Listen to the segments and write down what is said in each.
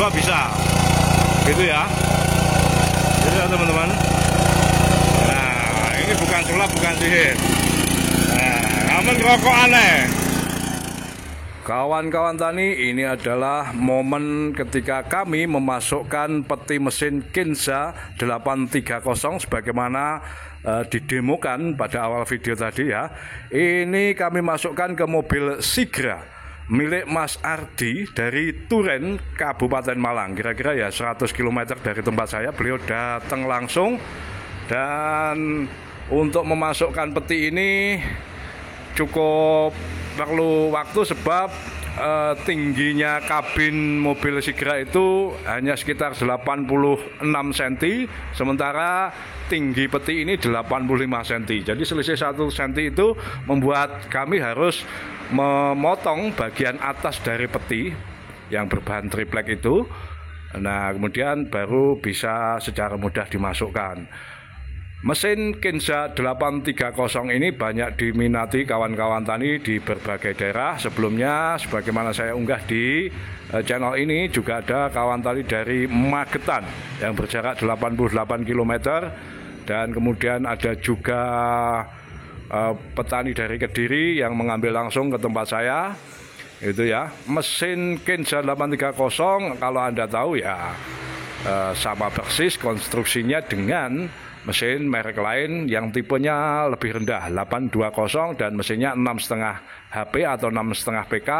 juga bisa. Gitu ya. Gitu ya teman-teman. Nah, ini bukan sulap, bukan sihir. Nah, aman rokok aneh. Kawan-kawan tani, ini adalah momen ketika kami memasukkan peti mesin Kinza 830 sebagaimana didemokan pada awal video tadi ya. Ini kami masukkan ke mobil Sigra milik Mas Ardi dari Turen, Kabupaten Malang. Kira-kira ya 100 km dari tempat saya. Beliau datang langsung, dan untuk memasukkan peti ini cukup perlu waktu sebab tingginya kabin mobil Sigra itu hanya sekitar 86 cm, sementara tinggi peti ini 85 cm. Jadi selisih 1 cm itu membuat kami harus memotong bagian atas dari peti yang berbahan triplek itu. Nah, kemudian baru bisa secara mudah dimasukkan. Mesin Kinza 830 ini banyak diminati kawan-kawan tani di berbagai daerah. Sebelumnya, sebagaimana saya unggah di channel ini, juga ada kawan tani dari Magetan yang berjarak 88 km. Dan kemudian ada juga petani dari Kediri yang mengambil langsung ke tempat saya. Itu ya, mesin Kinza 830 kalau Anda tahu ya sama persis konstruksinya dengan mesin merek lain yang tipenya lebih rendah 820 dan mesinnya 6,5 HP atau 6,5 PK.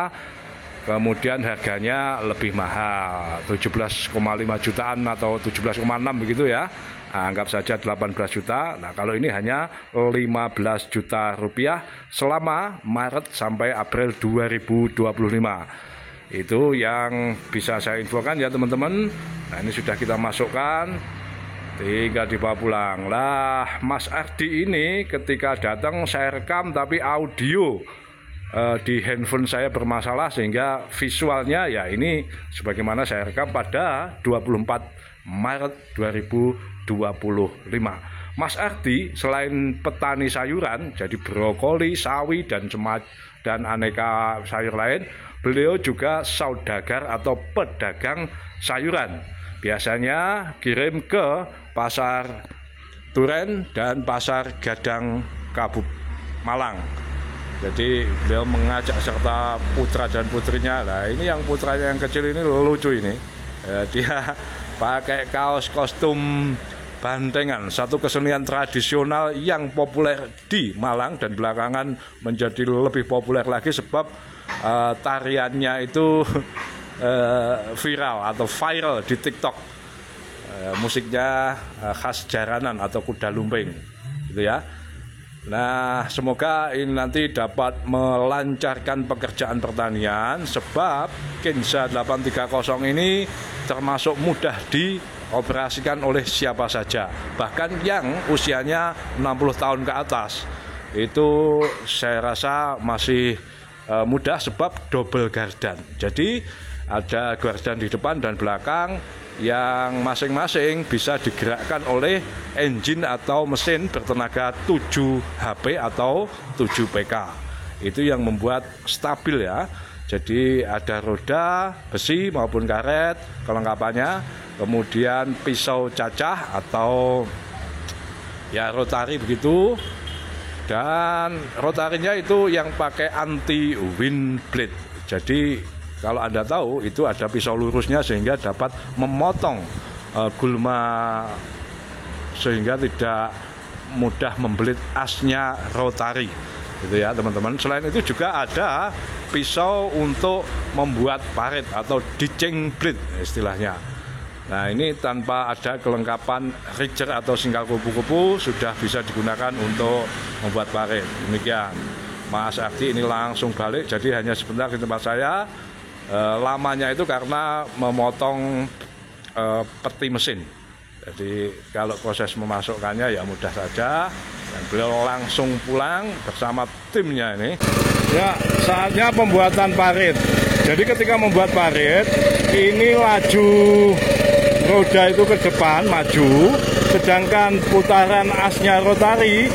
Kemudian harganya lebih mahal, 17,5 jutaan atau 17,6 begitu ya. Nah, anggap saja 18 juta. Nah, kalau ini hanya 15 juta rupiah selama Maret sampai April 2025. Itu yang bisa saya infokan ya teman-teman. Nah, ini sudah kita masukkan, tinggal dibawa pulang. Lah, Mas Ardi ini ketika datang saya rekam, tapi audio di handphone saya bermasalah sehingga visualnya ya ini sebagaimana saya rekam pada 24 Maret 2025. Mas Ardi selain petani sayuran, jadi brokoli, sawi dan aneka sayur lain, beliau juga saudagar atau pedagang sayuran. Biasanya kirim ke pasar Turen dan pasar Gadang Malang. Jadi beliau mengajak serta putra dan putrinya. Nah, ini yang putranya yang kecil ini lucu ini. Dia pakai kaos kostum bantengan, satu kesenian tradisional yang populer di Malang dan belakangan menjadi lebih populer lagi sebab tariannya itu viral di TikTok. Musiknya khas jaranan atau kuda lumping gitu ya. Nah, semoga ini nanti dapat melancarkan pekerjaan pertanian sebab Kinza 830 ini termasuk mudah dioperasikan oleh siapa saja. Bahkan yang usianya 60 tahun ke atas itu saya rasa masih mudah sebab double gardan. Jadi ada gardan di depan dan belakang yang masing-masing bisa digerakkan oleh engine atau mesin bertenaga 7 HP atau 7 PK. Itu yang membuat stabil ya. Jadi ada roda besi maupun karet kelengkapannya, kemudian pisau cacah atau ya rotari begitu, dan rotarinya itu yang pakai anti wind blade. Jadi kalau Anda tahu itu ada pisau lurusnya sehingga dapat memotong gulma sehingga tidak mudah membelit asnya rotari gitu ya teman-teman. Selain itu juga ada pisau untuk membuat parit atau ditching blade istilahnya. Nah, ini tanpa ada kelengkapan riger atau singkal kupu-kupu sudah bisa digunakan untuk membuat parit. Demikian Mas Ardi ini langsung balik, jadi hanya sebentar di tempat saya. Lamanya itu karena memotong peti mesin. Jadi kalau proses memasukkannya ya mudah saja, dan beliau langsung pulang bersama timnya ini. Ya, saatnya pembuatan parit. Jadi ketika membuat parit, ini laju roda itu ke depan maju, sedangkan putaran asnya rotari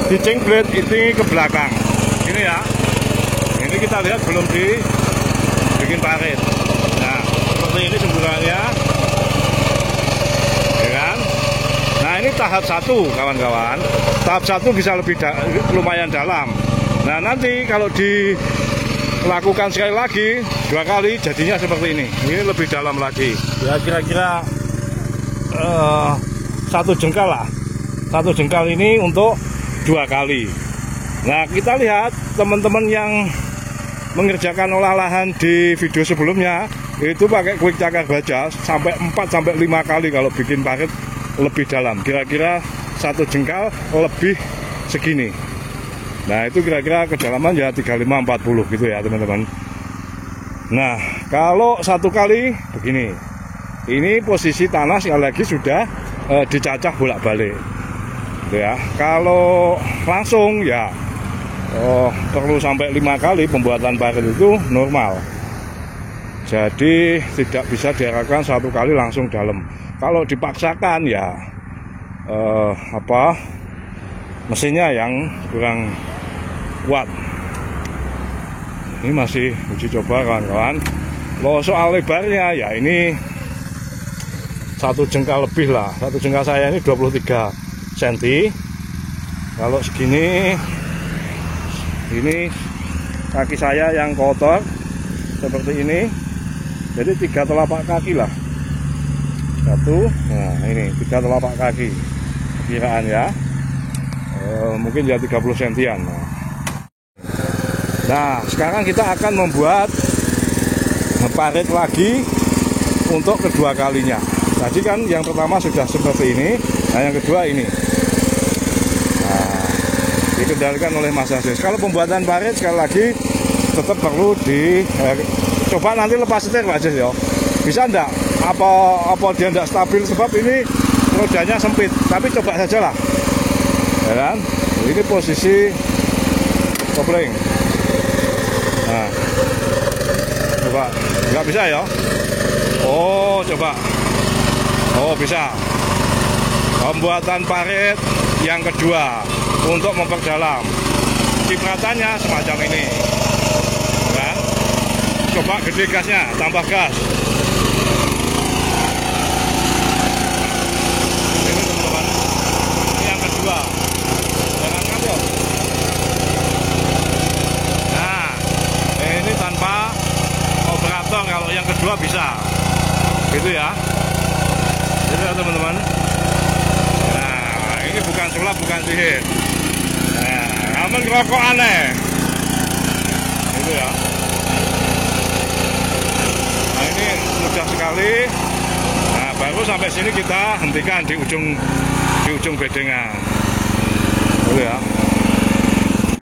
ditching blade itu ke belakang. Ini ya. Ini kita lihat belum dibikin parit. Nah, seperti seperti ini semburannya, ya kan? Nah ini tahap 1 kawan-kawan. Tahap 1 bisa lumayan dalam. Nah nanti kalau dilakukan sekali lagi 2 kali jadinya seperti ini. Ini lebih dalam lagi. Ya kira-kira 1 jengkal lah. 1 jengkal ini untuk 2 kali. Nah kita lihat teman-teman yang mengerjakan olah lahan di video sebelumnya itu pakai quick cakar baja sampai 4-5 kali kalau bikin parit lebih dalam. Kira-kira 1 jengkal lebih segini. Nah itu kira-kira kedalaman ya 35-40 gitu ya teman-teman. Nah kalau 1 kali begini, ini posisi tanah sekali lagi sudah dicacah bolak-balik gitu ya. Kalau langsung ya perlu sampai 5 kali pembuatan parit itu normal. Jadi tidak bisa diarahkan 1 kali langsung dalam. Kalau dipaksakan ya mesinnya yang kurang kuat. Ini masih uji coba kawan-kawan. Kalau soal lebarnya ya ini 1 jengkal lebih lah. 1 jengkal saya ini 23 cm. Kalau segini, ini kaki saya yang kotor seperti ini. Jadi 3 telapak kaki lah. 1, nah ini 3 telapak kaki perkiraan ya. Mungkin ya 30 cm-an. Nah sekarang kita akan membuat parit lagi untuk kedua kalinya. Tadi kan yang pertama sudah seperti ini. Nah yang kedua ini, nah, dikendalikan oleh Mas Aziz. Kalau pembuatan parit sekali lagi tetap perlu coba nanti lepas setir Pak Aziz ya. Bisa enggak? Apa dia enggak stabil sebab ini rodanya sempit. Tapi coba saja lah. Ya kan? Ini posisi kopling. Nah, coba nggak bisa ya? Oh, coba. Oh, bisa. Pembuatan parit yang kedua untuk memperdalam. Cipratannya semacam ini. Kan? Coba gede gasnya, tambah gas. Ini teman-teman. Yang kedua. Jangan ngambil. Nah, ini tanpa operator. Kalau yang kedua bisa. Gitu ya. Jadi ya teman-teman. Nah, ini bukan sulap, bukan sihir. Nah, namun rokok aneh. Gitu ya. Nah, ini mudah sekali. Nah, baru sampai sini kita hentikan di ujung bedengan. Gitu ya.